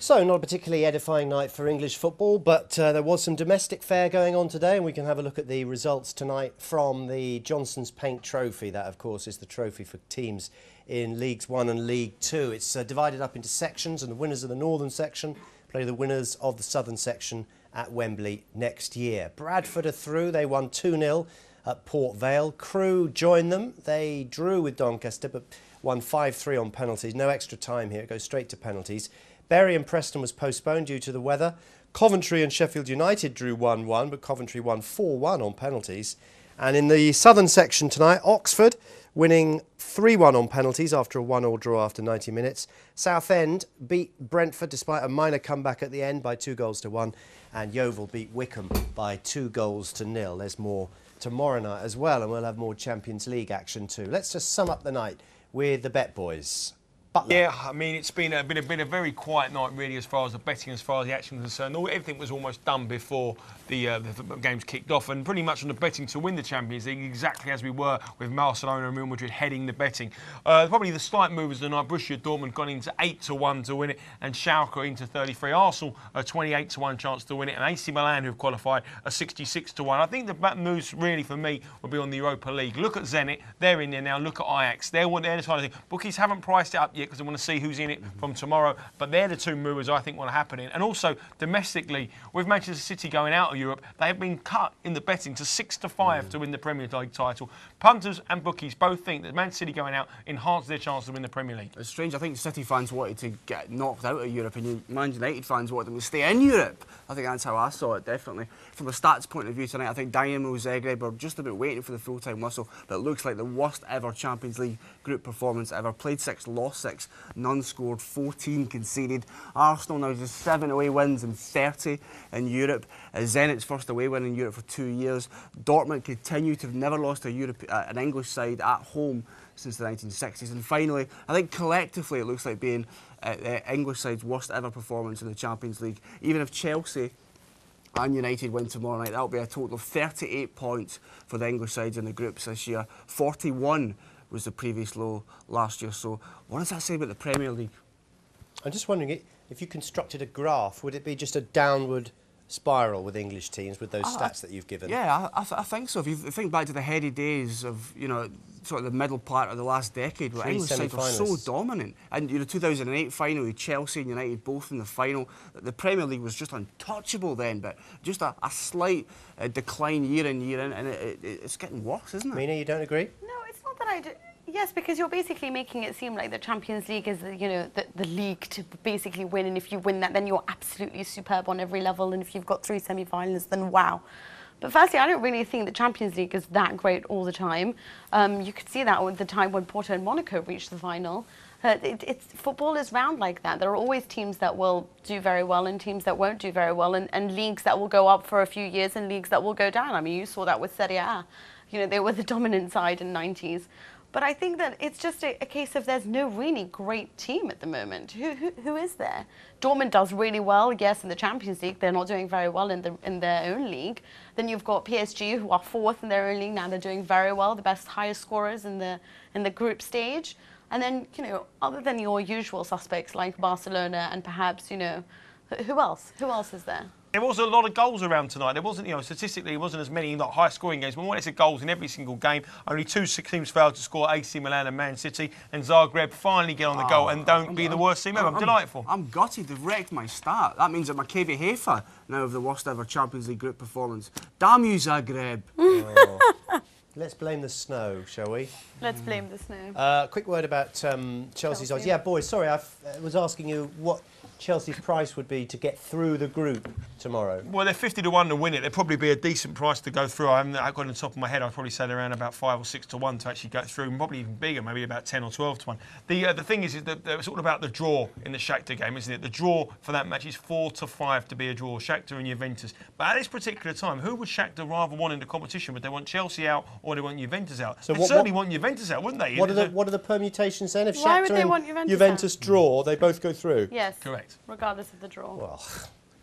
So, not a particularly edifying night for English football, but there was some domestic fare going on today, and we can have a look at the results tonight from the Johnson's Paint Trophy. That, of course, is the trophy for teams in Leagues 1 and League 2. It's divided up into sections, and the winners of the Northern section play the winners of the Southern section at Wembley next year. Bradford are through. They won 2-0 at Port Vale. Crewe joined them. They drew with Doncaster, but won 5-3 on penalties. No extra time here. It goes straight to penalties. Bury and Preston was postponed due to the weather. Coventry and Sheffield United drew 1-1, but Coventry won 4-1 on penalties. And in the southern section tonight, Oxford winning 3-1 on penalties after a 1-1 draw after 90 minutes. Southend beat Brentford despite a minor comeback at the end by 2-1. And Yeovil beat Wycombe by 2-0. There's more tomorrow night as well, and we'll have more Champions League action too. Let's just sum up the night with the Bet Boys. Butler. Yeah, I mean, it's been a very quiet night, really, as far as the betting, as far as the action is concerned. Everything was almost done before the games kicked off, and pretty much on the betting to win the Champions League, exactly as we were with Barcelona and Real Madrid heading the betting. Probably the slight movers of the night, Borussia Dortmund gone into 8-1 to win it, and Schalke into 33. Arsenal a 28-1 chance to win it, and AC Milan, who've qualified, a 66-1. I think the moves really for me will be on the Europa League. Look at Zenit, they're in there now. Look at Ajax, they're the kind of thing. Bookies haven't priced it up yet because they want to see who's in it from tomorrow, but they're the two movers I think want to happen in. And also domestically, with Manchester City going out of Europe, they have been cut in the betting to 6-5 to win the Premier League title. Punters and bookies both think that Man City going out enhances their chance to win the Premier League. It's strange. I think City fans wanted to get knocked out of Europe, and Man United fans wanted them to stay in Europe. I think that's how I saw it, definitely. From a stats point of view tonight, I think Dynamo Zagreb are just about waiting for the full-time whistle, but it looks like the worst ever Champions League group performance ever. Played 6, lost 6, none scored, 14 conceded. Arsenal now just 7 away wins and 30 in Europe. Zenit's first away win in Europe for 2 years. Dortmund continue to have never lost an English side at home since the 1960s. And finally, I think collectively it looks like being the English side's worst ever performance in the Champions League. Even if Chelsea and United win tomorrow night, that'll be a total of 38 points for the English sides in the groups this year. 41 was the previous low last year. So what does that say about the Premier League? I'm just wondering, if you constructed a graph, would it be just a downward spiral with English teams with those stats that you've given? Yeah, I think so. If you think back to the heady days of, sort of the middle part of the last decade, where English sides were so dominant. And 2008 final with Chelsea and United both in the final. The Premier League was just untouchable then, but just a slight decline year in, and it's getting worse, isn't it? Mina, you don't agree? No, it's not that I do. Yes, because you're basically making it seem like the Champions League is, the league to basically win, and if you win that, then you're absolutely superb on every level, and if you've got 3 semi-finals, then wow. But firstly, I don't really think the Champions League is that great all the time. You could see that with the time when Porto and Monaco reached the final. Football is round like that. There are always teams that will do very well and teams that won't do very well, and leagues that will go up for a few years and leagues that will go down. I mean, you saw that with Serie A. They were the dominant side in the 90s. But I think that it's just a case of there's no really great team at the moment. Who is there? Dortmund does really well, yes, in the Champions League. They're not doing very well in their own league. Then you've got PSG, who are 4th in their own league. Now they're doing very well, the best highest scorers in the group stage. And then, other than your usual suspects like Barcelona and perhaps, who else? Who else is there? There was a lot of goals around tonight. There wasn't, statistically, it wasn't as many high-scoring games. But we wanted goals in every single game. Only 2 teams failed to score: AC Milan and Man City. And Zagreb finally get on the goal and don't be the worst team ever. I'm delightful. I'm gutted. They've wrecked my start. That means that Maccabi Haifa now have the worst ever Champions League group performance. Damn you, Zagreb. Let's blame the snow, shall we? Let's blame the snow. Quick word about Chelsea's odds. Yeah, boys, sorry, I was asking you what Chelsea's price would be to get through the group tomorrow. Well, they're 50-1 to win it. There'd probably be a decent price to go through. I've got it on the top of my head. I'd probably say around about 5 or 6 to 1 to actually go through, and probably even bigger, maybe about 10 or 12 to 1. The thing is that it's all about the draw in the Shakhtar game, isn't it? The draw for that match is 4-5 to be a draw. Shakhtar and Juventus. But at this particular time, who would Shakhtar rather want in the competition? Would they want Chelsea out or they want Juventus out? So they'd certainly want Juventus out, wouldn't they? What are the permutations then? If Why Shakhtar would they want and Juventus draw, they both go through? Yes. Correct. Regardless of the draw. Well,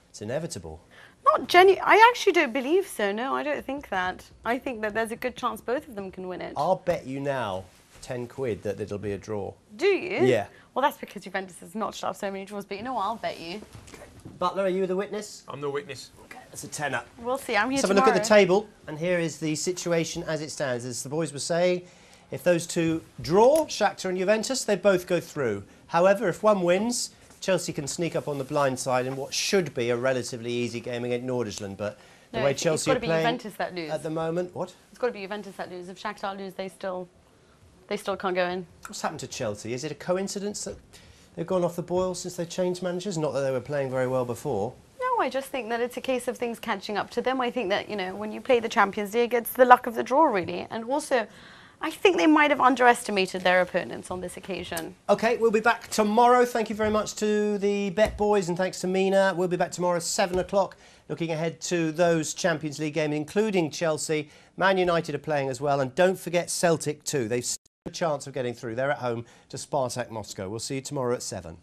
it's inevitable. Not genuine. I actually don't believe so. No, I don't think that. I think that there's a good chance both of them can win it. I'll bet you now 10 quid that it'll be a draw. Do you? Yeah. Well, that's because Juventus has notched up so many draws. But you know what? I'll bet you. Butler, are you the witness? I'm the witness. Okay, that's a tenner. We'll see. I'm here Let's have a tomorrow. look at the table, and here is the situation as it stands. As the boys were saying, if those two draw, Shakhtar and Juventus, they both go through. However, if one wins, Chelsea can sneak up on the blind side in what should be a relatively easy game against Nordjylland. But the way Chelsea are playing Juventus that lose. at the moment, what? It's got to be Juventus that lose. If Shakhtar lose, they still can't go in. What's happened to Chelsea? Is it a coincidence that they've gone off the boil since they changed managers? Not that they were playing very well before. No, I just think that it's a case of things catching up to them. I think that, you know, when you play the Champions League, it's the luck of the draw, really. And also, I think they might have underestimated their opponents on this occasion. OK, we'll be back tomorrow. Thank you very much to the Bet Boys and thanks to Mina. We'll be back tomorrow at 7 o'clock, looking ahead to those Champions League games, including Chelsea. Man United are playing as well. And don't forget Celtic too. They've still a chance of getting through. They're at home to Spartak Moscow. We'll see you tomorrow at 7.